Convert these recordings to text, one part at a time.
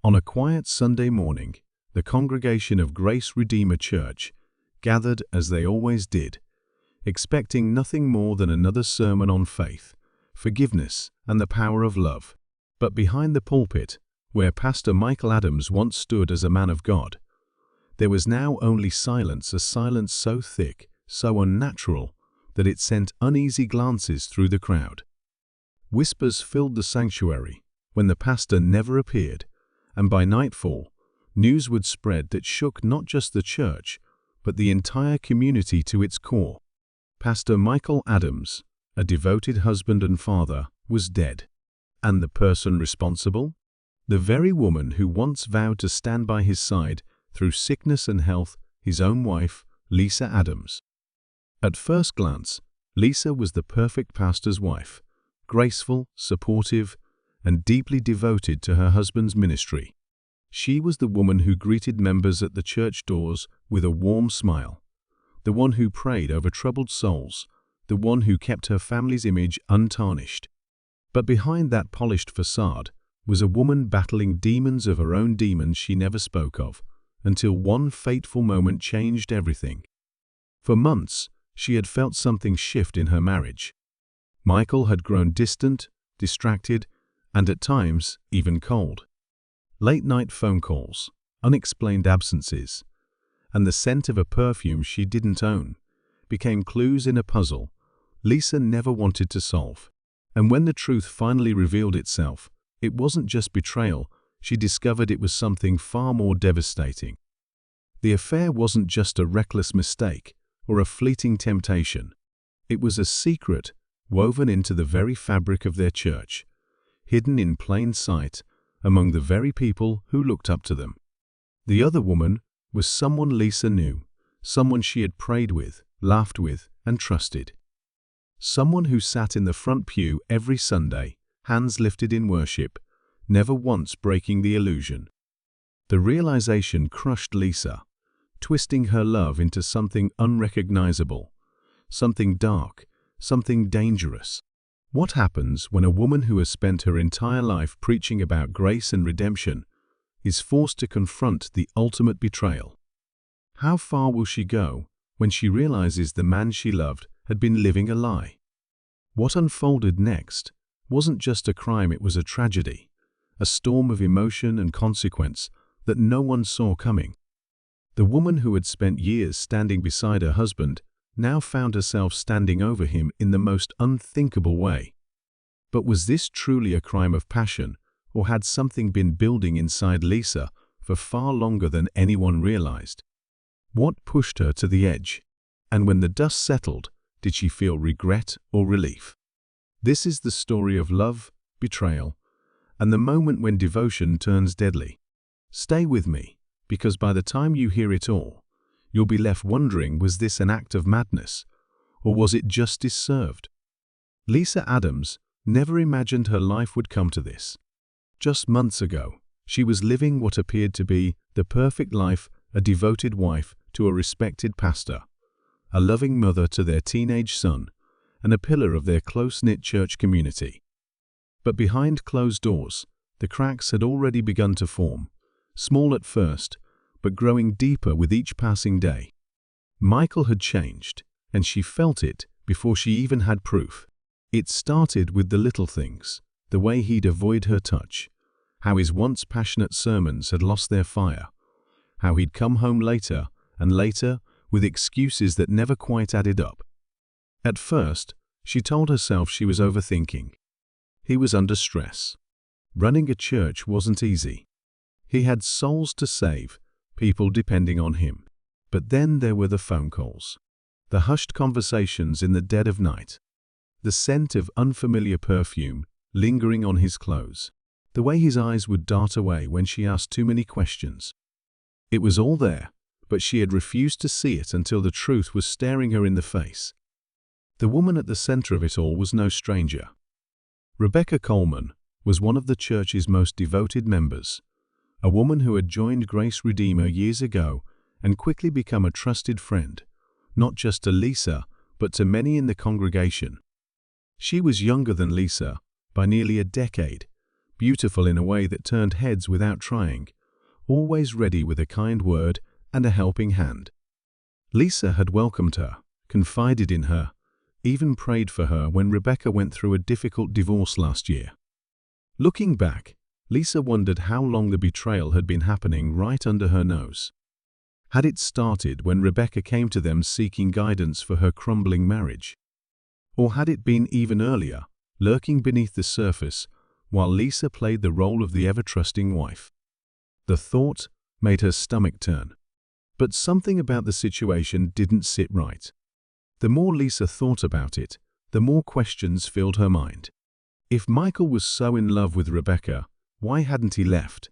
On a quiet Sunday morning, the congregation of Grace Redeemer Church gathered as they always did, expecting nothing more than another sermon on faith, forgiveness, and the power of love. But behind the pulpit, where Pastor Michael Adams once stood as a man of God, there was now only silence, a silence so thick, so unnatural, that it sent uneasy glances through the crowd. Whispers filled the sanctuary when the pastor never appeared, and by nightfall, news would spread that shook not just the church, but the entire community to its core. Pastor Michael Adams, a devoted husband and father, was dead. And the person responsible? The very woman who once vowed to stand by his side through sickness and health, his own wife, Lisa Adams. At first glance, Lisa was the perfect pastor's wife, graceful, supportive, and deeply devoted to her husband's ministry. She was the woman who greeted members at the church doors with a warm smile, the one who prayed over troubled souls, the one who kept her family's image untarnished. But behind that polished facade was a woman battling demons of her own, demons she never spoke of, until one fateful moment changed everything. For months, she had felt something shift in her marriage. Michael had grown distant, distracted, and at times even cold. Late-night phone calls, unexplained absences, and the scent of a perfume she didn't own became clues in a puzzle Lisa never wanted to solve. And when the truth finally revealed itself, it wasn't just betrayal. She discovered it was something far more devastating. The affair wasn't just a reckless mistake or a fleeting temptation. It was a secret woven into the very fabric of their church, hidden in plain sight among the very people who looked up to them. The other woman was someone Lisa knew, someone she had prayed with, laughed with, and trusted. Someone who sat in the front pew every Sunday, hands lifted in worship, never once breaking the illusion. The realization crushed Lisa, twisting her love into something unrecognizable, something dark, something dangerous. What happens when a woman who has spent her entire life preaching about grace and redemption is forced to confront the ultimate betrayal? How far will she go when she realizes the man she loved had been living a lie? What unfolded next wasn't just a crime, it was a tragedy, a storm of emotion and consequence that no one saw coming. The woman who had spent years standing beside her husband now found herself standing over him in the most unthinkable way. But was this truly a crime of passion, or had something been building inside Lisa for far longer than anyone realized? What pushed her to the edge? And when the dust settled, did she feel regret or relief? This is the story of love, betrayal, and the moment when devotion turns deadly. Stay with me, because by the time you hear it all, you'll be left wondering, was this an act of madness, or was it justice served? Lisa Adams never imagined her life would come to this. Just months ago, she was living what appeared to be the perfect life, a devoted wife to a respected pastor, a loving mother to their teenage son, and a pillar of their close-knit church community. But behind closed doors, the cracks had already begun to form, small at first, but growing deeper with each passing day. Michael had changed, and she felt it before she even had proof. It started with the little things, the way he'd avoid her touch, how his once passionate sermons had lost their fire, how he'd come home later and later with excuses that never quite added up. At first, she told herself she was overthinking. He was under stress. Running a church wasn't easy. He had souls to save, people depending on him. But then there were the phone calls, the hushed conversations in the dead of night, the scent of unfamiliar perfume lingering on his clothes, the way his eyes would dart away when she asked too many questions. It was all there, but she had refused to see it until the truth was staring her in the face. The woman at the center of it all was no stranger. Rebecca Coleman was one of the church's most devoted members, a woman who had joined Grace Redeemer years ago and quickly become a trusted friend, not just to Lisa, but to many in the congregation. She was younger than Lisa by nearly a decade, beautiful in a way that turned heads without trying, always ready with a kind word and a helping hand. Lisa had welcomed her, confided in her, even prayed for her when Rebecca went through a difficult divorce last year. Looking back, Lisa wondered how long the betrayal had been happening right under her nose. Had it started when Rebecca came to them seeking guidance for her crumbling marriage? Or had it been even earlier, lurking beneath the surface, while Lisa played the role of the ever-trusting wife? The thought made her stomach turn. But something about the situation didn't sit right. The more Lisa thought about it, the more questions filled her mind. If Michael was so in love with Rebecca, why hadn't he left?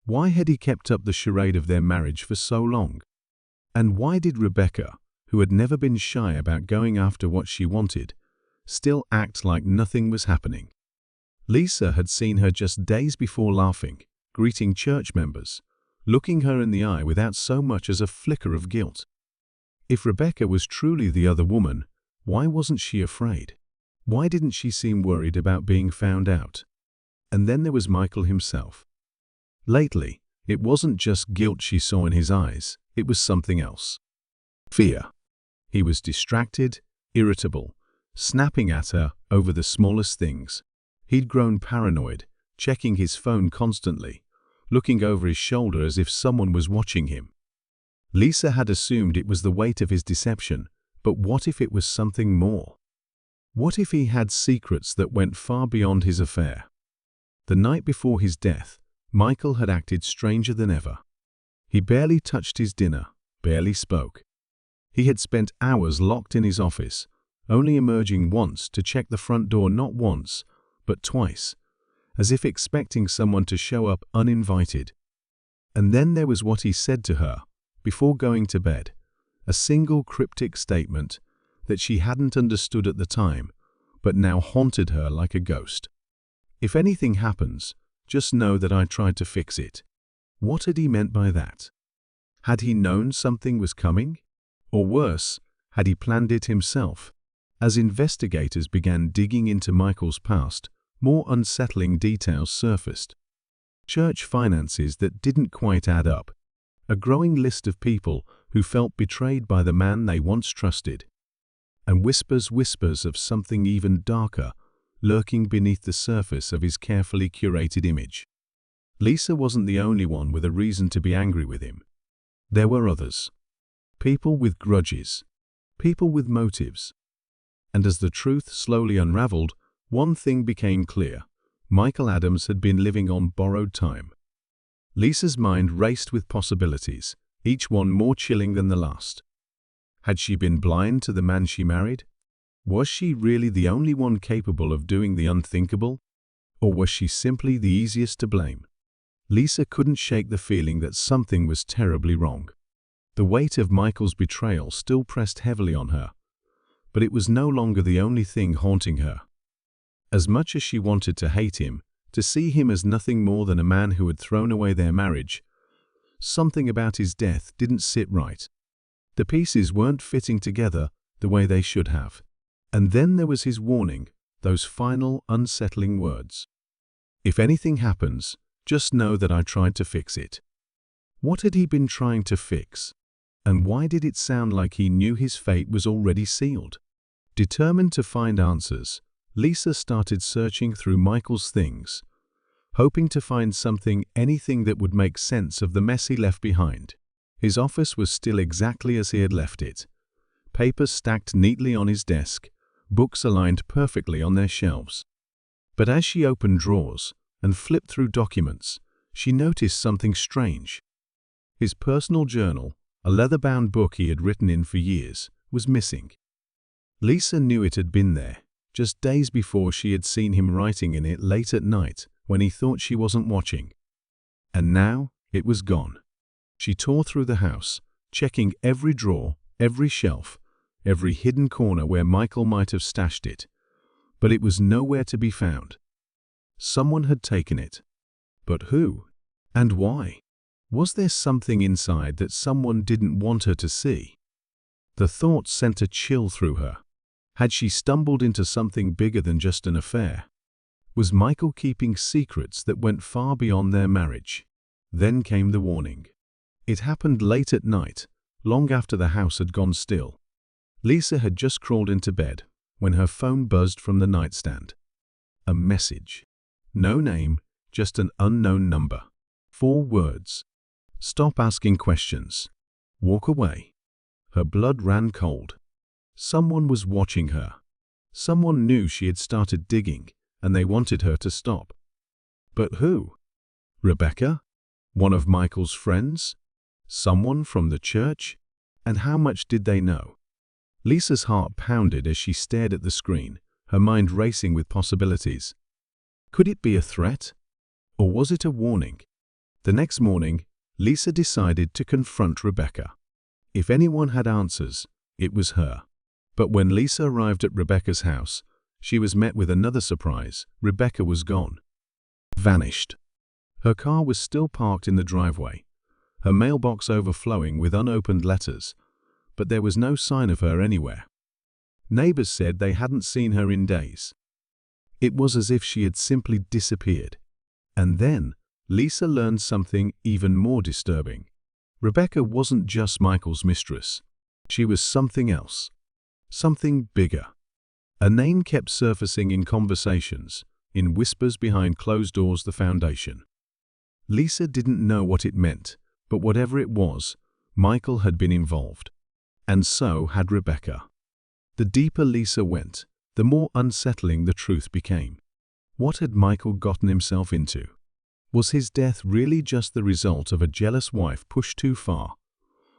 Why had he kept up the charade of their marriage for so long? And why did Rebecca, who had never been shy about going after what she wanted, still act like nothing was happening? Lisa had seen her just days before laughing, greeting church members, looking her in the eye without so much as a flicker of guilt. If Rebecca was truly the other woman, why wasn't she afraid? Why didn't she seem worried about being found out? And then there was Michael himself. Lately, it wasn't just guilt she saw in his eyes, it was something else. Fear. He was distracted, irritable, snapping at her over the smallest things. He'd grown paranoid, checking his phone constantly, looking over his shoulder as if someone was watching him. Lisa had assumed it was the weight of his deception, but what if it was something more? What if he had secrets that went far beyond his affair? The night before his death, Michael had acted stranger than ever. He barely touched his dinner, barely spoke. He had spent hours locked in his office, only emerging once to check the front door not once, but twice, as if expecting someone to show up uninvited. And then there was what he said to her, before going to bed, a single cryptic statement that she hadn't understood at the time, but now haunted her like a ghost. If anything happens, just know that I tried to fix it. What had he meant by that? Had he known something was coming? Or worse, had he planned it himself? As investigators began digging into Michael's past, more unsettling details surfaced. Church finances that didn't quite add up. A growing list of people who felt betrayed by the man they once trusted. And whispers of something even darker, lurking beneath the surface of his carefully curated image. Lisa wasn't the only one with a reason to be angry with him. There were others. People with grudges. People with motives. And as the truth slowly unraveled, one thing became clear. Michael Adams had been living on borrowed time. Lisa's mind raced with possibilities, each one more chilling than the last. Had she been blind to the man she married? Was she really the only one capable of doing the unthinkable? Or was she simply the easiest to blame? Lisa couldn't shake the feeling that something was terribly wrong. The weight of Michael's betrayal still pressed heavily on her, but it was no longer the only thing haunting her. As much as she wanted to hate him, to see him as nothing more than a man who had thrown away their marriage, something about his death didn't sit right. The pieces weren't fitting together the way they should have. And then there was his warning, those final, unsettling words. If anything happens, just know that I tried to fix it. What had he been trying to fix? And why did it sound like he knew his fate was already sealed? Determined to find answers, Lisa started searching through Michael's things, hoping to find anything that would make sense of the mess he left behind. His office was still exactly as he had left it. Papers stacked neatly on his desk, books aligned perfectly on their shelves. But as she opened drawers and flipped through documents, she noticed something strange. His personal journal, a leather-bound book he had written in for years, was missing. Lisa knew it had been there, just days before she had seen him writing in it late at night when he thought she wasn't watching. And now it was gone. She tore through the house, checking every drawer, every shelf, every hidden corner where Michael might have stashed it. But it was nowhere to be found. Someone had taken it. But who? And why? Was there something inside that someone didn't want her to see? The thought sent a chill through her. Had she stumbled into something bigger than just an affair? Was Michael keeping secrets that went far beyond their marriage? Then came the warning. It happened late at night, long after the house had gone still. Lisa had just crawled into bed when her phone buzzed from the nightstand. A message. No name, just an unknown number. 4 words. Stop asking questions. Walk away. Her blood ran cold. Someone was watching her. Someone knew she had started digging, and they wanted her to stop. But who? Rebecca? One of Michael's friends? Someone from the church? And how much did they know? Lisa's heart pounded as she stared at the screen, her mind racing with possibilities. Could it be a threat? Or was it a warning? The next morning, Lisa decided to confront Rebecca. If anyone had answers, it was her. But when Lisa arrived at Rebecca's house, she was met with another surprise. Rebecca was gone. Vanished. Her car was still parked in the driveway, her mailbox overflowing with unopened letters, but there was no sign of her anywhere. Neighbors said they hadn't seen her in days. It was as if she had simply disappeared. And then, Lisa learned something even more disturbing. Rebecca wasn't just Michael's mistress. She was something else. Something bigger. A name kept surfacing in conversations, in whispers behind closed doors. The foundation. Lisa didn't know what it meant, but whatever it was, Michael had been involved. And so had Rebecca. The deeper Lisa went, the more unsettling the truth became. What had Michael gotten himself into? Was his death really just the result of a jealous wife pushed too far?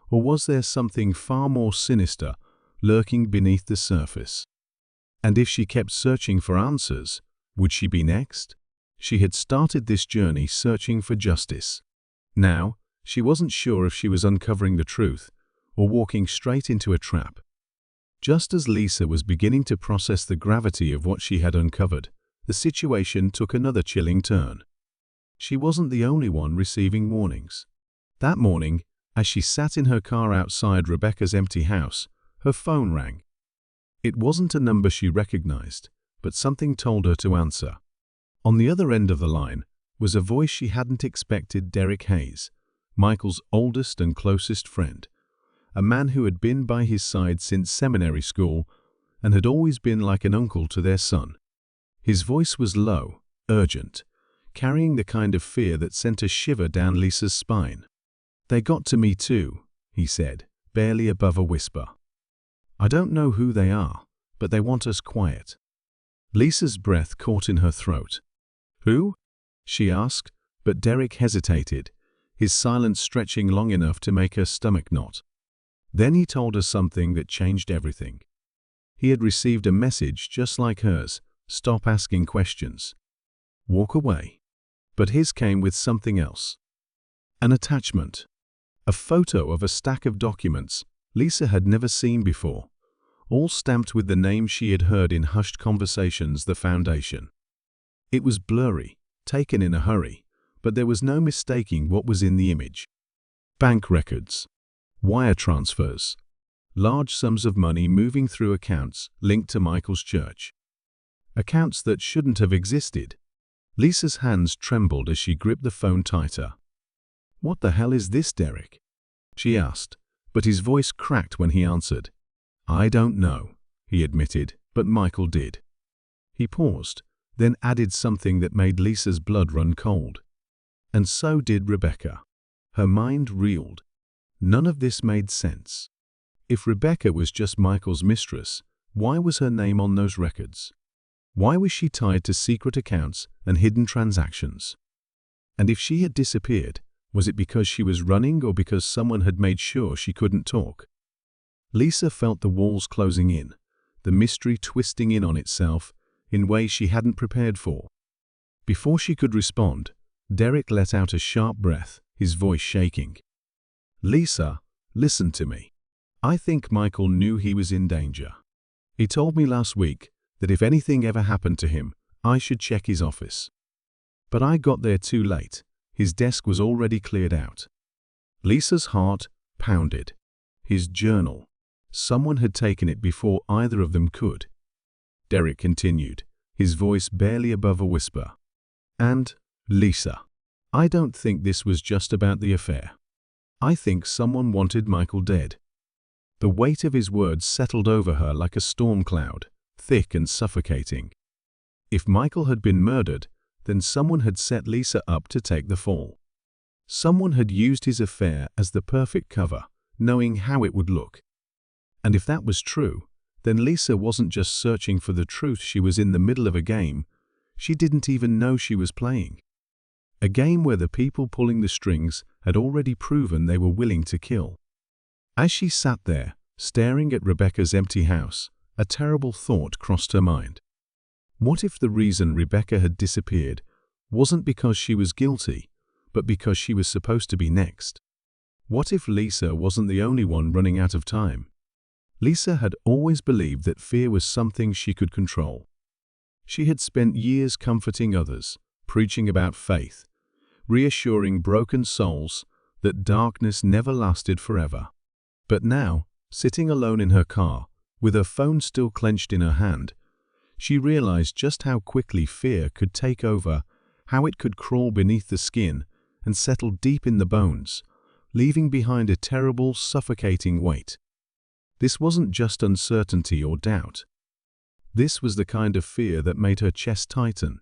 Or was there something far more sinister lurking beneath the surface? And if she kept searching for answers, would she be next? She had started this journey searching for justice. Now, she wasn't sure if she was uncovering the truth or walking straight into a trap. Just as Lisa was beginning to process the gravity of what she had uncovered, the situation took another chilling turn. She wasn't the only one receiving warnings. That morning, as she sat in her car outside Rebecca's empty house, her phone rang. It wasn't a number she recognized, but something told her to answer. On the other end of the line was a voice she hadn't expected. Derek Hayes, Michael's oldest and closest friend, a man who had been by his side since seminary school and had always been like an uncle to their son. His voice was low, urgent, carrying the kind of fear that sent a shiver down Lisa's spine. "They got to me too," he said, barely above a whisper. "I don't know who they are, but they want us quiet." Lisa's breath caught in her throat. "Who?" she asked, but Derek hesitated, his silence stretching long enough to make her stomach knot. Then he told her something that changed everything. He had received a message just like hers: stop asking questions. Walk away. But his came with something else. An attachment. A photo of a stack of documents Lisa had never seen before, all stamped with the name she had heard in hushed conversations: the Foundation. It was blurry, taken in a hurry, but there was no mistaking what was in the image. Bank records. Wire transfers. Large sums of money moving through accounts linked to Michael's church. Accounts that shouldn't have existed. Lisa's hands trembled as she gripped the phone tighter. "What the hell is this, Derek?" she asked, but his voice cracked when he answered. "I don't know," he admitted, "but Michael did." He paused, then added something that made Lisa's blood run cold. And so did Rebecca. Her mind reeled. None of this made sense. If Rebecca was just Michael's mistress, why was her name on those records? Why was she tied to secret accounts and hidden transactions? And if she had disappeared, was it because she was running or because someone had made sure she couldn't talk? Lisa felt the walls closing in, the mystery twisting in on itself in ways she hadn't prepared for. Before she could respond, Derek let out a sharp breath, his voice shaking. "Lisa, listen to me. I think Michael knew he was in danger. He told me last week that if anything ever happened to him, I should check his office. But I got there too late. His desk was already cleared out." Lisa's heart pounded. His journal. Someone had taken it before either of them could. Derek continued, his voice barely above a whisper. "And, Lisa, I don't think this was just about the affair. I think someone wanted Michael dead." The weight of his words settled over her like a storm cloud, thick and suffocating. If Michael had been murdered, then someone had set Lisa up to take the fall. Someone had used his affair as the perfect cover, knowing how it would look. And if that was true, then Lisa wasn't just searching for the truth, she was in the middle of a game she didn't even know she was playing. A game where the people pulling the strings had already proven they were willing to kill. As she sat there, staring at Rebecca's empty house, a terrible thought crossed her mind. What if the reason Rebecca had disappeared wasn't because she was guilty, but because she was supposed to be next? What if Lisa wasn't the only one running out of time? Lisa had always believed that fear was something she could control. She had spent years comforting others, preaching about faith, reassuring broken souls that darkness never lasted forever. But now, sitting alone in her car, with her phone still clenched in her hand, she realized just how quickly fear could take over, how it could crawl beneath the skin and settle deep in the bones, leaving behind a terrible, suffocating weight. This wasn't just uncertainty or doubt. This was the kind of fear that made her chest tighten,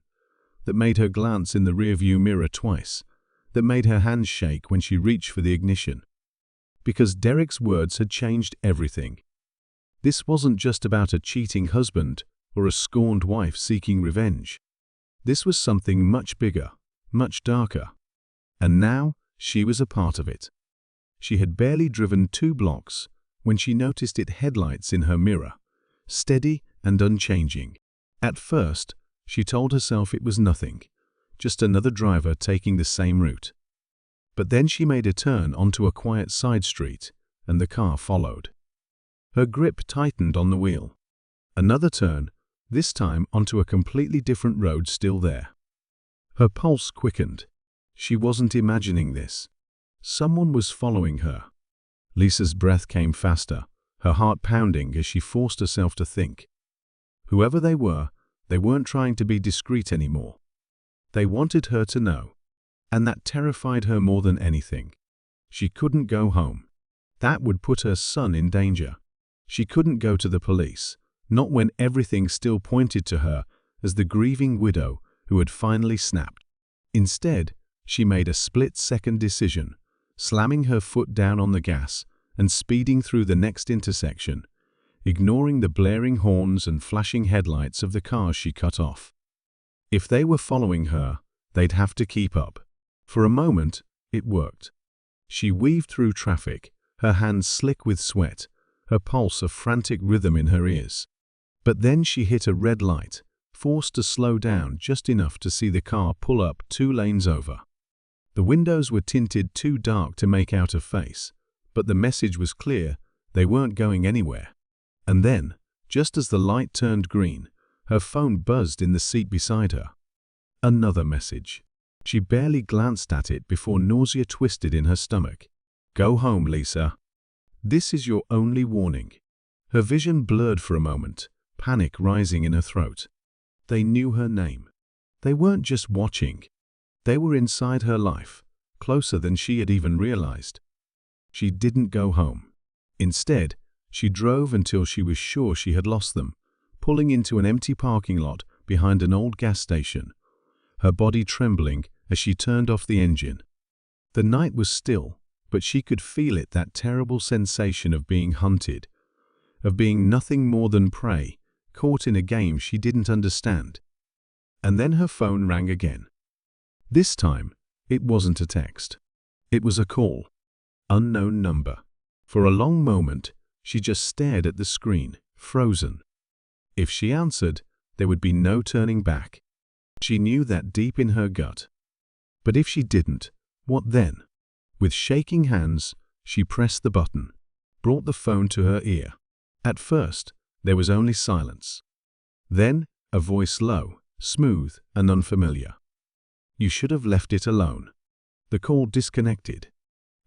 that made her glance in the rearview mirror twice, that made her hands shake when she reached for the ignition. Because Derek's words had changed everything. This wasn't just about a cheating husband or a scorned wife seeking revenge. This was something much bigger, much darker. And now she was a part of it. She had barely driven 2 blocks when she noticed its headlights in her mirror, steady and unchanging. At first, she told herself it was nothing, just another driver taking the same route. But then she made a turn onto a quiet side street, and the car followed. Her grip tightened on the wheel. Another turn, this time onto a completely different road still there. Her pulse quickened. She wasn't imagining this. Someone was following her. Lisa's breath came faster, her heart pounding as she forced herself to think. Whoever they weren't trying to be discreet anymore. They wanted her to know. And that terrified her more than anything. She couldn't go home. That would put her son in danger. She couldn't go to the police, not when everything still pointed to her as the grieving widow who had finally snapped. Instead, she made a split-second decision, slamming her foot down on the gas and speeding through the next intersection, ignoring the blaring horns and flashing headlights of the cars she cut off. If they were following her, they'd have to keep up. For a moment, it worked. She weaved through traffic, her hands slick with sweat, her pulse a frantic rhythm in her ears. But then she hit a red light, forced to slow down just enough to see the car pull up 2 lanes over. The windows were tinted too dark to make out a face, but the message was clear, they weren't going anywhere. And then, just as the light turned green, her phone buzzed in the seat beside her. Another message. She barely glanced at it before nausea twisted in her stomach. "Go home, Lisa. This is your only warning." Her vision blurred for a moment, panic rising in her throat. They knew her name. They weren't just watching. They were inside her life, closer than she had even realized. She didn't go home. Instead, she drove until she was sure she had lost them, pulling into an empty parking lot behind an old gas station, her body trembling as she turned off the engine. The night was still, but she could feel it, that terrible sensation of being hunted, of being nothing more than prey, caught in a game she didn't understand. And then her phone rang again. This time, it wasn't a text. It was a call. Unknown number. For a long moment, she just stared at the screen, frozen. If she answered, there would be no turning back. She knew that deep in her gut. But if she didn't, what then? With shaking hands, she pressed the button, brought the phone to her ear. At first, there was only silence. Then, a voice low, smooth, and unfamiliar. "You should have left it alone." The call disconnected.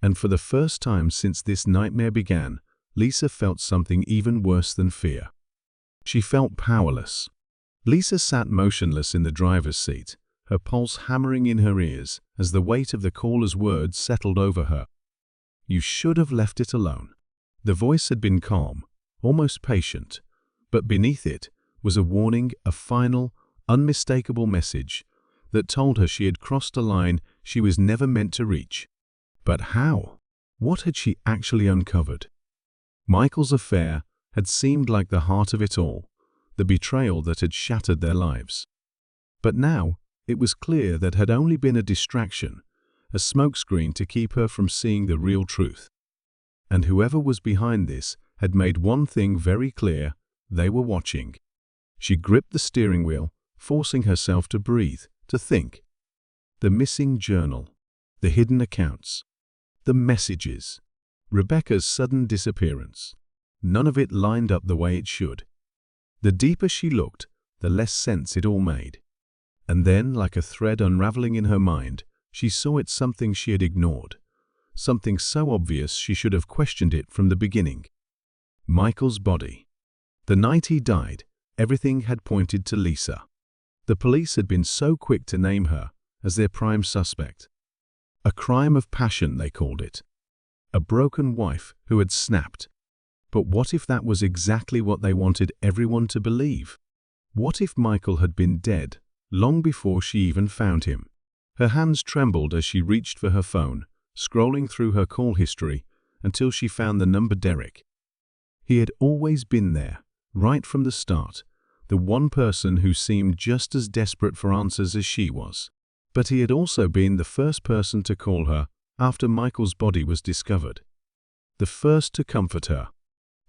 And for the first time since this nightmare began, Lisa felt something even worse than fear. She felt powerless. Lisa sat motionless in the driver's seat, her pulse hammering in her ears as the weight of the caller's words settled over her. "You should have left it alone." The voice had been calm, almost patient, but beneath it was a warning, a final, unmistakable message that told her she had crossed a line she was never meant to reach. But how? What had she actually uncovered? Michael's affair had seemed like the heart of it all, the betrayal that had shattered their lives. But now it was clear that had only been a distraction, a smokescreen to keep her from seeing the real truth. And whoever was behind this had made one thing very clear: they were watching. She gripped the steering wheel, forcing herself to breathe, to think. The missing journal, the hidden accounts, the messages, Rebecca's sudden disappearance. None of it lined up the way it should. The deeper she looked, the less sense it all made. And then, like a thread unraveling in her mind, she saw it, something she had ignored, something so obvious she should have questioned it from the beginning. Michael's body. The night he died, everything had pointed to Lisa. The police had been so quick to name her as their prime suspect. A crime of passion, they called it. A broken wife who had snapped. But what if that was exactly what they wanted everyone to believe? What if Michael had been dead long before she even found him? Her hands trembled as she reached for her phone, scrolling through her call history until she found the number Derek. He had always been there, right from the start, the one person who seemed just as desperate for answers as she was. But he had also been the first person to call her after Michael's body was discovered. The first to comfort her.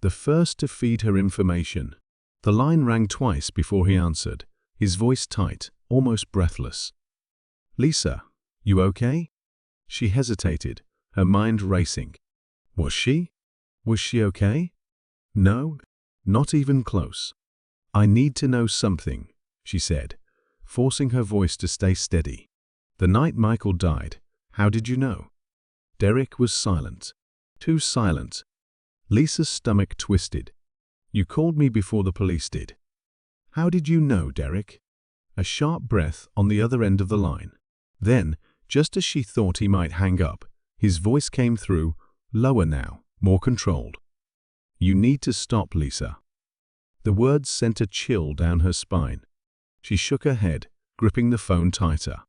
The first to feed her information. The line rang twice before he answered, his voice tight, almost breathless. "Lisa, you okay?" She hesitated, her mind racing. Was she? Was she okay? No, not even close. "I need to know something," she said, forcing her voice to stay steady. "The night Michael died, how did you know?" Derek was silent. Too silent. Lisa's stomach twisted. "You called me before the police did." "How did you know, Derek?" A sharp breath on the other end of the line. Then, just as she thought he might hang up, his voice came through, lower now, more controlled. "You need to stop, Lisa." The words sent a chill down her spine. She shook her head, gripping the phone tighter.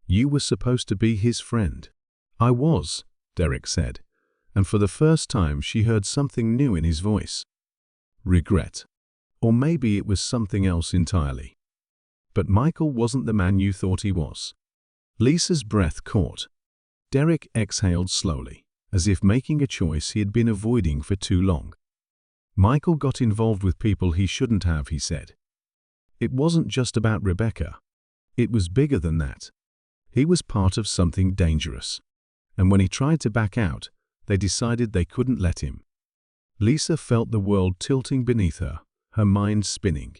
"You were supposed to be his friend." "I was," Derek said, and for the first time she heard something new in his voice. Regret. Or maybe it was something else entirely. "But Michael wasn't the man you thought he was." Lisa's breath caught. Derek exhaled slowly, as if making a choice he had been avoiding for too long. "Michael got involved with people he shouldn't have," he said. "It wasn't just about Rebecca. It was bigger than that. He was part of something dangerous. And when he tried to back out, they decided they couldn't let him." Lisa felt the world tilting beneath her, her mind spinning.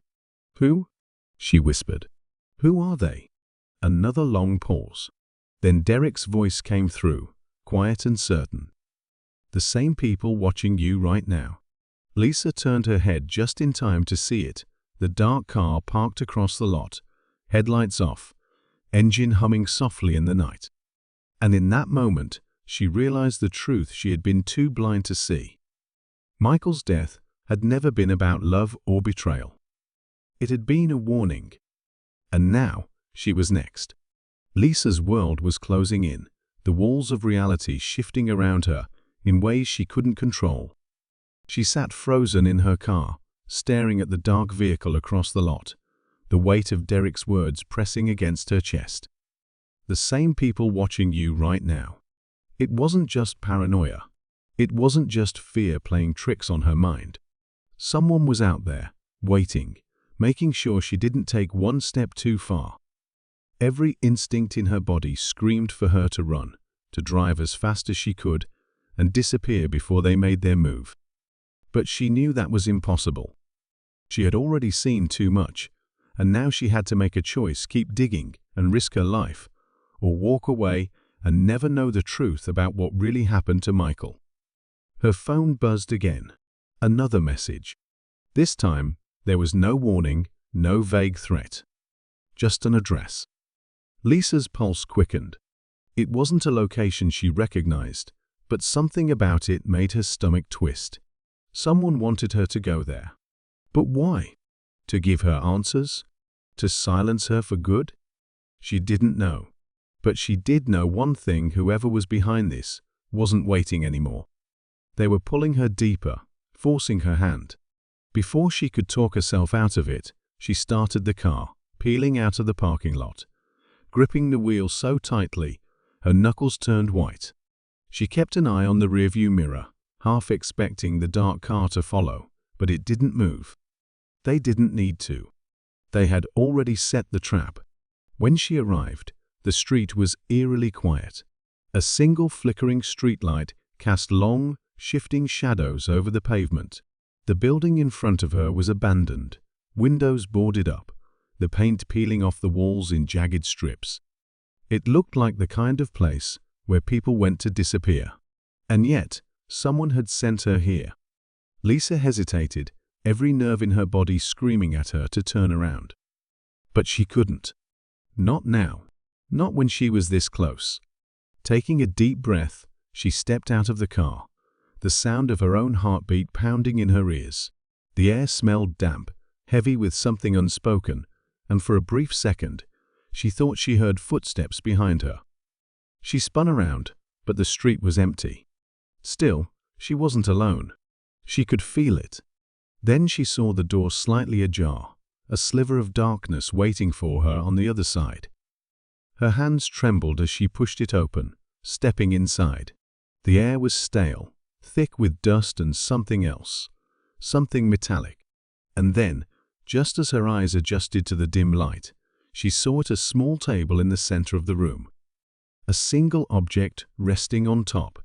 "Who?" she whispered. "Who are they?" Another long pause. Then Derek's voice came through, quiet and certain. "The same people watching you right now." Lisa turned her head just in time to see it, the dark car parked across the lot, headlights off, engine humming softly in the night. And in that moment, she realized the truth she had been too blind to see. Michael's death had never been about love or betrayal. It had been a warning. And now, she was next. Lisa's world was closing in, the walls of reality shifting around her in ways she couldn't control. She sat frozen in her car, staring at the dark vehicle across the lot, the weight of Derek's words pressing against her chest. "The same people watching you right now." It wasn't just paranoia. It wasn't just fear playing tricks on her mind. Someone was out there, waiting, making sure she didn't take one step too far. Every instinct in her body screamed for her to run, to drive as fast as she could, and disappear before they made their move. But she knew that was impossible. She had already seen too much, and now she had to make a choice: keep digging and risk her life, or walk away and never know the truth about what really happened to Michael. Her phone buzzed again. Another message. This time, there was no warning, no vague threat. Just an address. Lisa's pulse quickened. It wasn't a location she recognized, but something about it made her stomach twist. Someone wanted her to go there. But why? To give her answers? To silence her for good? She didn't know. But she did know one thing: whoever was behind this wasn't waiting anymore. They were pulling her deeper, forcing her hand. Before she could talk herself out of it, she started the car, peeling out of the parking lot. Gripping the wheel so tightly, her knuckles turned white. She kept an eye on the rearview mirror, half expecting the dark car to follow, but it didn't move. They didn't need to. They had already set the trap. When she arrived, the street was eerily quiet. A single flickering streetlight cast long, shifting shadows over the pavement. The building in front of her was abandoned, windows boarded up, the paint peeling off the walls in jagged strips. It looked like the kind of place where people went to disappear. And yet, someone had sent her here. Lisa hesitated, every nerve in her body screaming at her to turn around. But she couldn't. Not now. Not when she was this close. Taking a deep breath, she stepped out of the car, the sound of her own heartbeat pounding in her ears. The air smelled damp, heavy with something unspoken, and for a brief second, she thought she heard footsteps behind her. She spun around, but the street was empty. Still, she wasn't alone. She could feel it. Then she saw the door slightly ajar, a sliver of darkness waiting for her on the other side. Her hands trembled as she pushed it open, stepping inside. The air was stale, thick with dust and something else, something metallic. And then, just as her eyes adjusted to the dim light, she saw at a small table in the center of the room. A single object resting on top.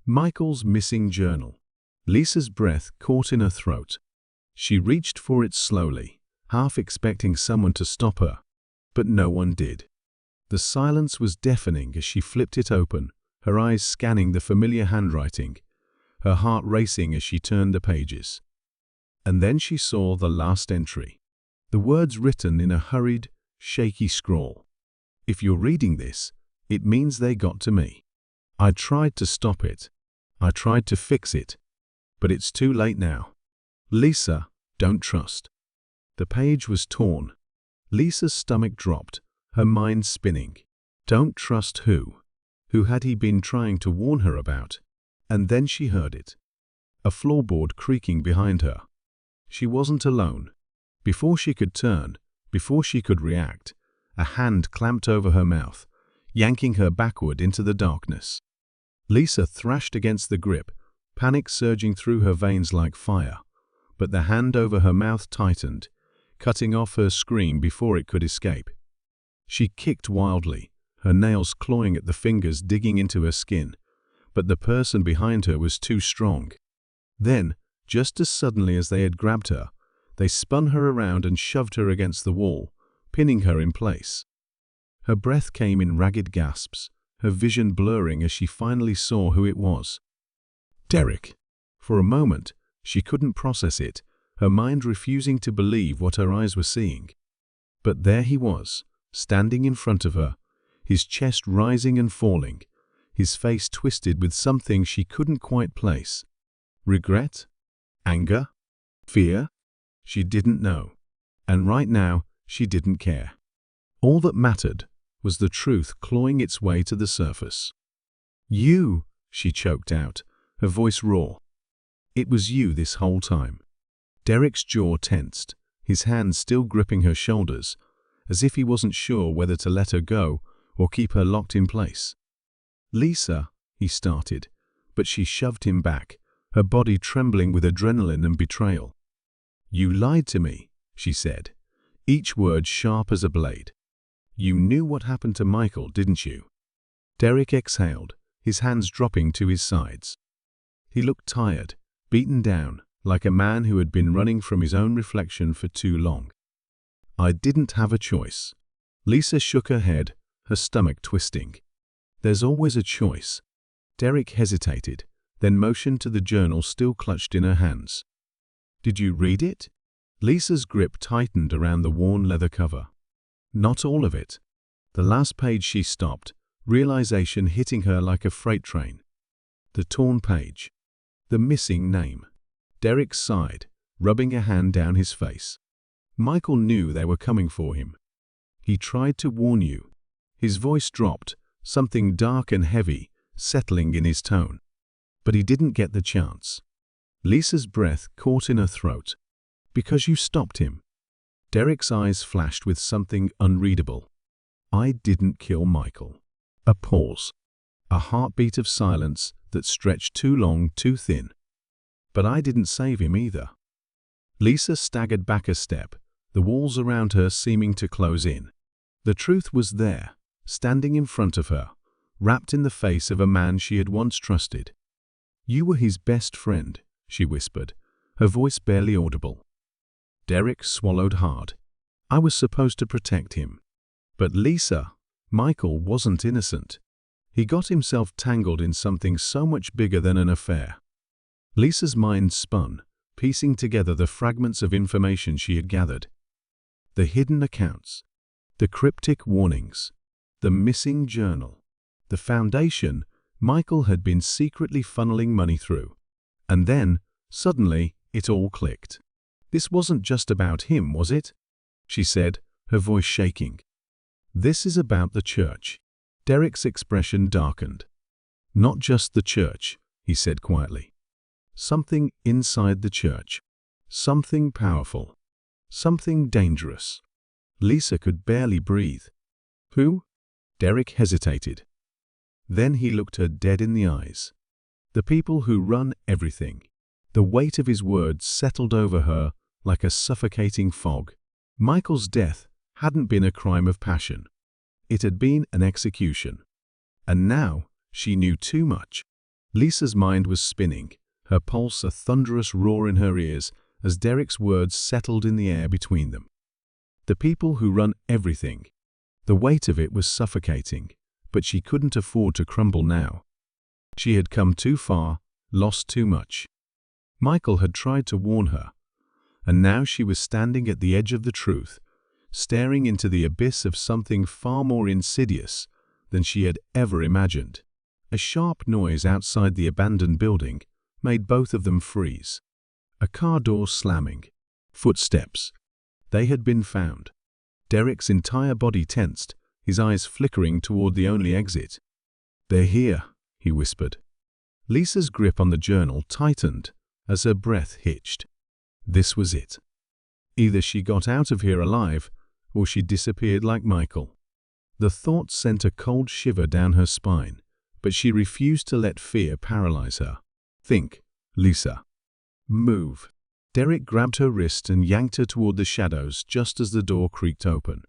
Michael's missing journal. Lisa's breath caught in her throat. She reached for it slowly, half expecting someone to stop her, but no one did. The silence was deafening as she flipped it open, her eyes scanning the familiar handwriting, her heart racing as she turned the pages. And then she saw the last entry. The words written in a hurried, shaky scrawl. If you're reading this, it means they got to me. I tried to stop it. I tried to fix it. But it's too late now. Lisa, don't trust. The page was torn. Lisa's stomach dropped, her mind spinning. Don't trust who? Who had he been trying to warn her about? And then she heard it. A floorboard creaking behind her. She wasn't alone. Before she could turn, before she could react, a hand clamped over her mouth, yanking her backward into the darkness. Lisa thrashed against the grip, panic surging through her veins like fire, but the hand over her mouth tightened, cutting off her scream before it could escape. She kicked wildly, her nails clawing at the fingers digging into her skin, but the person behind her was too strong. Then, just as suddenly as they had grabbed her, they spun her around and shoved her against the wall, pinning her in place. Her breath came in ragged gasps, her vision blurring as she finally saw who it was. Derek. For a moment, she couldn't process it, her mind refusing to believe what her eyes were seeing. But there he was, standing in front of her, his chest rising and falling, his face twisted with something she couldn't quite place. Regret? Anger? Fear? She didn't know. And right now, she didn't care. All that mattered was the truth clawing its way to the surface. You, she choked out, her voice raw. It was you this whole time. Derek's jaw tensed, his hands still gripping her shoulders, as if he wasn't sure whether to let her go or keep her locked in place. Lisa, he started, but she shoved him back, her body trembling with adrenaline and betrayal. You lied to me, she said, each word sharp as a blade. You knew what happened to Michael, didn't you? Derek exhaled, his hands dropping to his sides. He looked tired, beaten down, like a man who had been running from his own reflection for too long. I didn't have a choice. Lisa shook her head, her stomach twisting. There's always a choice. Derek hesitated, then motioned to the journal still clutched in her hands. Did you read it? Lisa's grip tightened around the worn leather cover. Not all of it. The last page she stopped, realization hitting her like a freight train. The torn page. The missing name. Derek sighed, rubbing a hand down his face. Michael knew they were coming for him. He tried to warn you. His voice dropped, something dark and heavy, settling in his tone. But he didn't get the chance. Lisa's breath caught in her throat. Because you stopped him. Derek's eyes flashed with something unreadable. I didn't kill Michael. A pause. A heartbeat of silence that stretched too long, too thin. But I didn't save him either. Lisa staggered back a step, the walls around her seeming to close in. The truth was there, standing in front of her, wrapped in the face of a man she had once trusted. You were his best friend, she whispered, her voice barely audible. Derek swallowed hard. I was supposed to protect him. But Lisa, Michael wasn't innocent. He got himself tangled in something so much bigger than an affair. Lisa's mind spun, piecing together the fragments of information she had gathered. The hidden accounts, the cryptic warnings, the missing journal, the foundation Michael had been secretly funneling money through. And then, suddenly, it all clicked. This wasn't just about him, was it? She said, her voice shaking. This is about the church. Derek's expression darkened. Not just the church, he said quietly. Something inside the church. Something powerful. Something dangerous. Lisa could barely breathe. Who? Derek hesitated. Then he looked her dead in the eyes. The people who run everything. The weight of his words settled over her like a suffocating fog. Michael's death hadn't been a crime of passion. It had been an execution. And now she knew too much. Lisa's mind was spinning, her pulse a thunderous roar in her ears as Derek's words settled in the air between them. The people who run everything. The weight of it was suffocating, but she couldn't afford to crumble now. She had come too far, lost too much. Michael had tried to warn her, and now she was standing at the edge of the truth, staring into the abyss of something far more insidious than she had ever imagined. A sharp noise outside the abandoned building made both of them freeze. A car door slamming. Footsteps. They had been found. Derek's entire body tensed, his eyes flickering toward the only exit. They're here, he whispered. Lisa's grip on the journal tightened as her breath hitched. This was it. Either she got out of here alive, or she disappeared like Michael. The thought sent a cold shiver down her spine, but she refused to let fear paralyze her. Think, Lisa. Move. Derek grabbed her wrist and yanked her toward the shadows just as the door creaked open.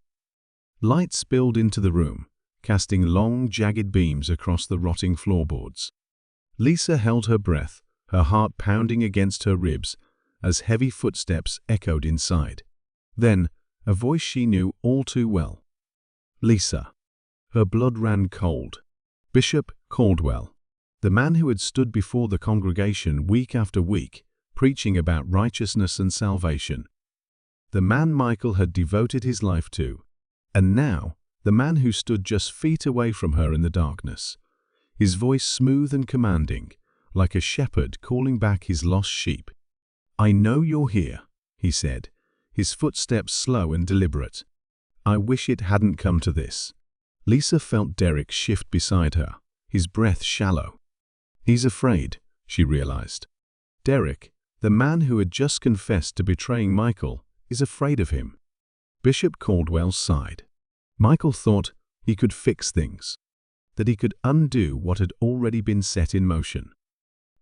Light spilled into the room, casting long, jagged beams across the rotting floorboards. Lisa held her breath, her heart pounding against her ribs as heavy footsteps echoed inside. Then, a voice she knew all too well. Lisa. Her blood ran cold. Bishop Caldwell, the man who had stood before the congregation week after week, preaching about righteousness and salvation. The man Michael had devoted his life to. And now, the man who stood just feet away from her in the darkness. His voice smooth and commanding, like a shepherd calling back his lost sheep. I know you're here, he said, his footsteps slow and deliberate. I wish it hadn't come to this. Lisa felt Derek shift beside her, his breath shallow. He's afraid, she realized. Derek, the man who had just confessed to betraying Michael, is afraid of him. Bishop Caldwell sighed. Michael thought he could fix things, that he could undo what had already been set in motion.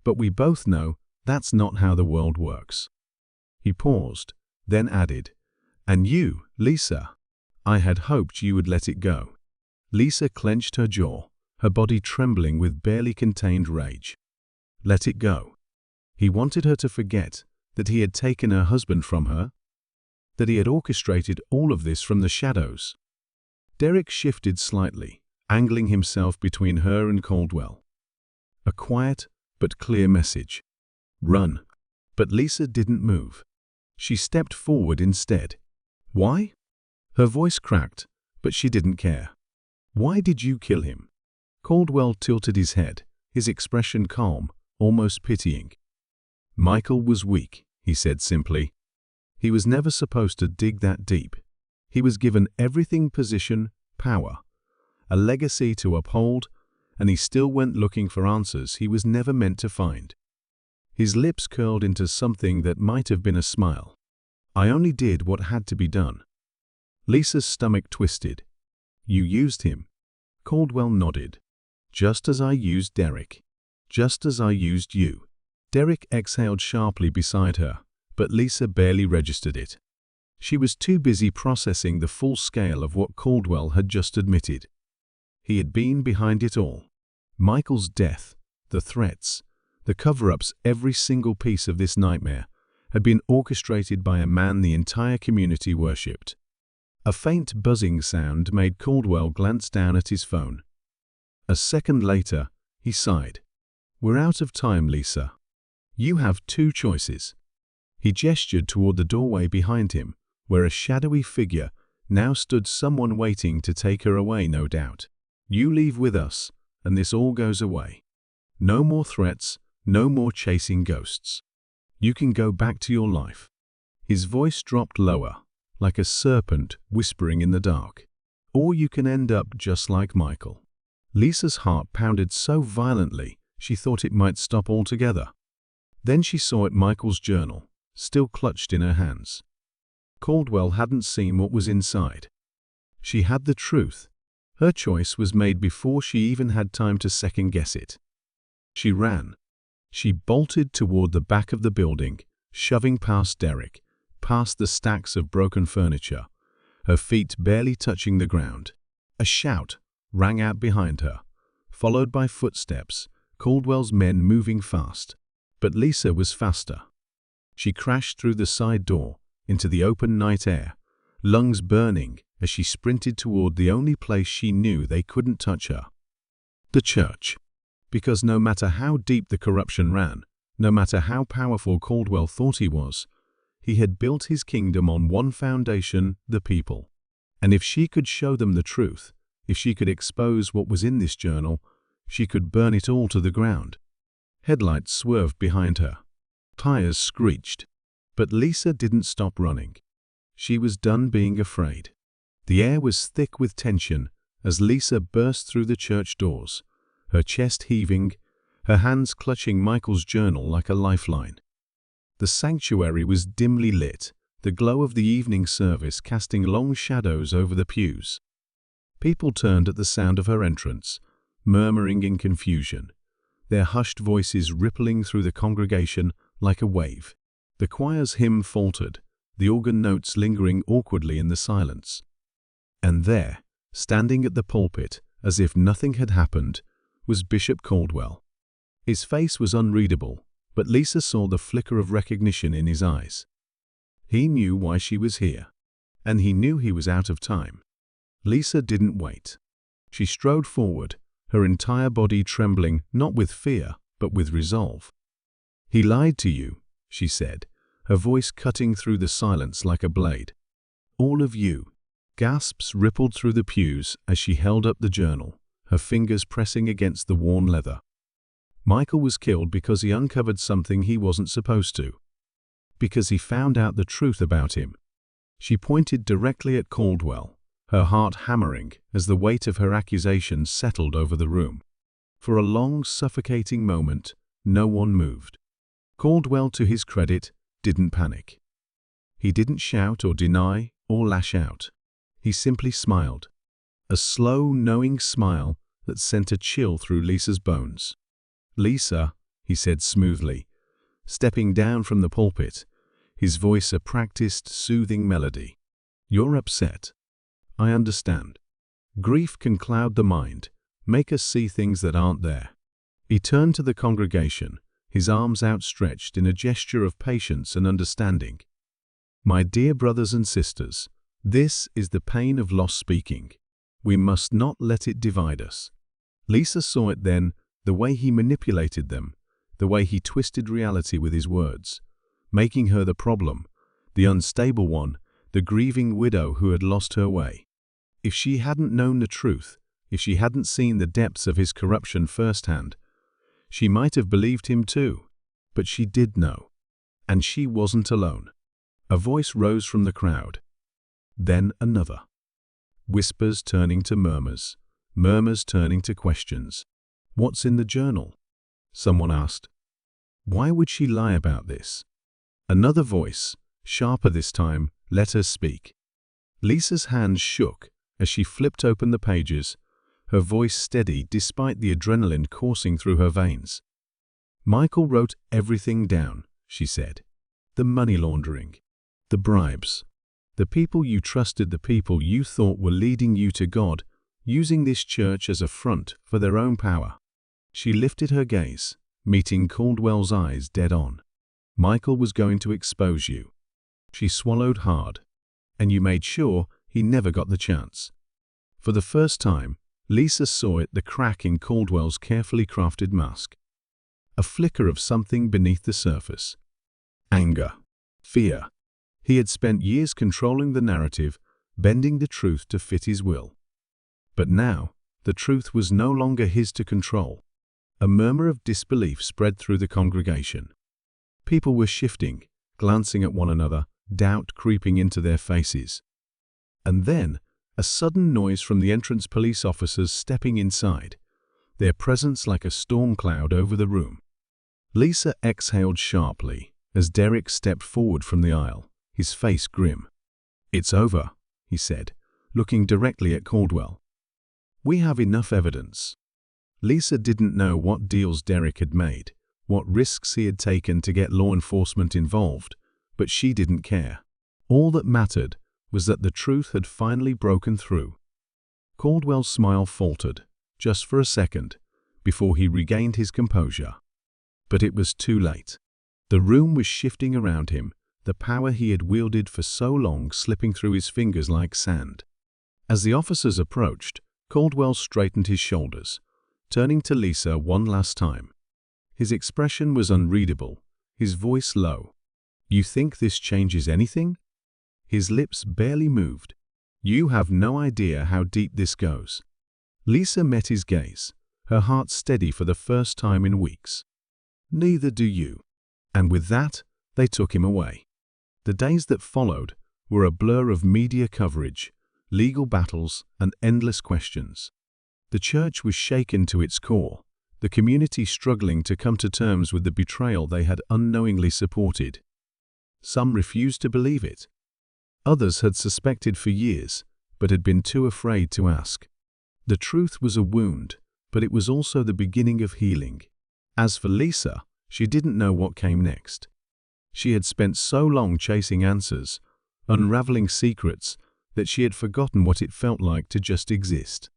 But we both know that's not how the world works. He paused, then added, and you, Lisa, I had hoped you would let it go. Lisa clenched her jaw, her body trembling with barely contained rage. Let it go. He wanted her to forget that he had taken her husband from her, that he had orchestrated all of this from the shadows. Derek shifted slightly, angling himself between her and Caldwell. A quiet but clear message. Run. But Lisa didn't move. She stepped forward instead. Why? Her voice cracked, but she didn't care. Why did you kill him? Caldwell tilted his head, his expression calm, almost pitying. Michael was weak, he said simply. He was never supposed to dig that deep. He was given everything: position, power, a legacy to uphold, and he still went looking for answers he was never meant to find. His lips curled into something that might have been a smile. I only did what had to be done. Lisa's stomach twisted. You used him? Caldwell nodded. Just as I used Derek. Just as I used you. Derek exhaled sharply beside her, but Lisa barely registered it. She was too busy processing the full scale of what Caldwell had just admitted. He had been behind it all. Michael's death, the threats, the cover-ups, every single piece of this nightmare had been orchestrated by a man the entire community worshipped. A faint buzzing sound made Caldwell glance down at his phone. A second later, he sighed. We're out of time, Lisa. You have two choices. He gestured toward the doorway behind him, where a shadowy figure now stood, someone waiting to take her away, no doubt. You leave with us, and this all goes away. No more threats, no more chasing ghosts. You can go back to your life. His voice dropped lower, like a serpent whispering in the dark. Or you can end up just like Michael. Lisa's heart pounded so violently she thought it might stop altogether. Then she saw it, Michael's journal, still clutched in her hands. Caldwell hadn't seen what was inside. She had the truth. Her choice was made before she even had time to second-guess it. She ran. She bolted toward the back of the building, shoving past Derek, past the stacks of broken furniture, her feet barely touching the ground. A shout rang out behind her, followed by footsteps, Caldwell's men moving fast. But Lisa was faster. She crashed through the side door, into the open night air, lungs burning as she sprinted toward the only place she knew they couldn't touch her. The church. Because no matter how deep the corruption ran, no matter how powerful Caldwell thought he was, he had built his kingdom on one foundation: the people. And if she could show them the truth, if she could expose what was in this journal, she could burn it all to the ground. Headlights swerved behind her. Tires screeched. But Lisa didn't stop running. She was done being afraid. The air was thick with tension as Lisa burst through the church doors, her chest heaving, her hands clutching Michael's journal like a lifeline. The sanctuary was dimly lit, the glow of the evening service casting long shadows over the pews. People turned at the sound of her entrance, murmuring in confusion, their hushed voices rippling through the congregation like a wave. The choir's hymn faltered, the organ notes lingering awkwardly in the silence. And there, standing at the pulpit, as if nothing had happened, was Bishop Caldwell. His face was unreadable, but Lisa saw the flicker of recognition in his eyes. He knew why she was here, and he knew he was out of time. Lisa didn't wait. She strode forward, her entire body trembling, not with fear, but with resolve. He lied to you, she said, her voice cutting through the silence like a blade. All of you. Gasps rippled through the pews as she held up the journal, her fingers pressing against the worn leather. Michael was killed because he uncovered something he wasn't supposed to. Because he found out the truth about him. She pointed directly at Caldwell, her heart hammering as the weight of her accusations settled over the room. For a long, suffocating moment, no one moved. Caldwell, to his credit, didn't panic. He didn't shout or deny or lash out. He simply smiled. A slow, knowing smile that sent a chill through Lisa's bones. Lisa, he said smoothly, stepping down from the pulpit, his voice a practiced, soothing melody. You're upset. I understand. Grief can cloud the mind, make us see things that aren't there. He turned to the congregation, his arms outstretched in a gesture of patience and understanding. My dear brothers and sisters, this is the pain of loss speaking. We must not let it divide us. Lisa saw it then, the way he manipulated them, the way he twisted reality with his words, making her the problem, the unstable one, the grieving widow who had lost her way. If she hadn't known the truth, if she hadn't seen the depths of his corruption firsthand, she might have believed him too. But she did know. And she wasn't alone. A voice rose from the crowd. Then another. Whispers turning to murmurs, murmurs turning to questions. "What's in the journal?" someone asked. "Why would she lie about this?" Another voice, sharper this time, let her speak. Lisa's hands shook as she flipped open the pages, her voice steady despite the adrenaline coursing through her veins. "Michael wrote everything down," she said. "The money laundering, the bribes, the people you trusted, the people you thought were leading you to God, using this church as a front for their own power." She lifted her gaze, meeting Caldwell's eyes dead on. "Michael was going to expose you." She swallowed hard. "And you made sure he never got the chance." For the first time, Lisa saw it, the crack in Caldwell's carefully crafted mask. A flicker of something beneath the surface. Anger. Fear. He had spent years controlling the narrative, bending the truth to fit his will. But now, the truth was no longer his to control. A murmur of disbelief spread through the congregation. People were shifting, glancing at one another, doubt creeping into their faces. And then, a sudden noise from the entrance, police officers stepping inside, their presence like a storm cloud over the room. Lisa exhaled sharply as Derek stepped forward from the aisle, his face grim. "It's over," he said, looking directly at Caldwell. "We have enough evidence." Lisa didn't know what deals Derek had made, what risks he had taken to get law enforcement involved, but she didn't care. All that mattered was that the truth had finally broken through. Caldwell's smile faltered, just for a second, before he regained his composure. But it was too late. The room was shifting around him, the power he had wielded for so long slipping through his fingers like sand. As the officers approached, Caldwell straightened his shoulders, turning to Lisa one last time. His expression was unreadable, his voice low. "You think this changes anything?" His lips barely moved. "You have no idea how deep this goes." Lisa met his gaze, her heart steady for the first time in weeks. "Neither do you." And with that, they took him away. The days that followed were a blur of media coverage, legal battles, and endless questions. The church was shaken to its core, the community struggling to come to terms with the betrayal they had unknowingly supported. Some refused to believe it. Others had suspected for years, but had been too afraid to ask. The truth was a wound, but it was also the beginning of healing. As for Lisa, she didn't know what came next. She had spent so long chasing answers, unraveling secrets, that she had forgotten what it felt like to just exist.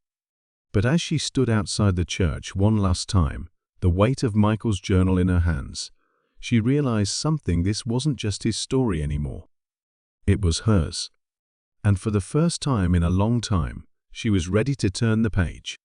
But as she stood outside the church one last time, the weight of Michael's journal in her hands, she realized something. This wasn't just his story anymore. It was hers. And for the first time in a long time, she was ready to turn the page.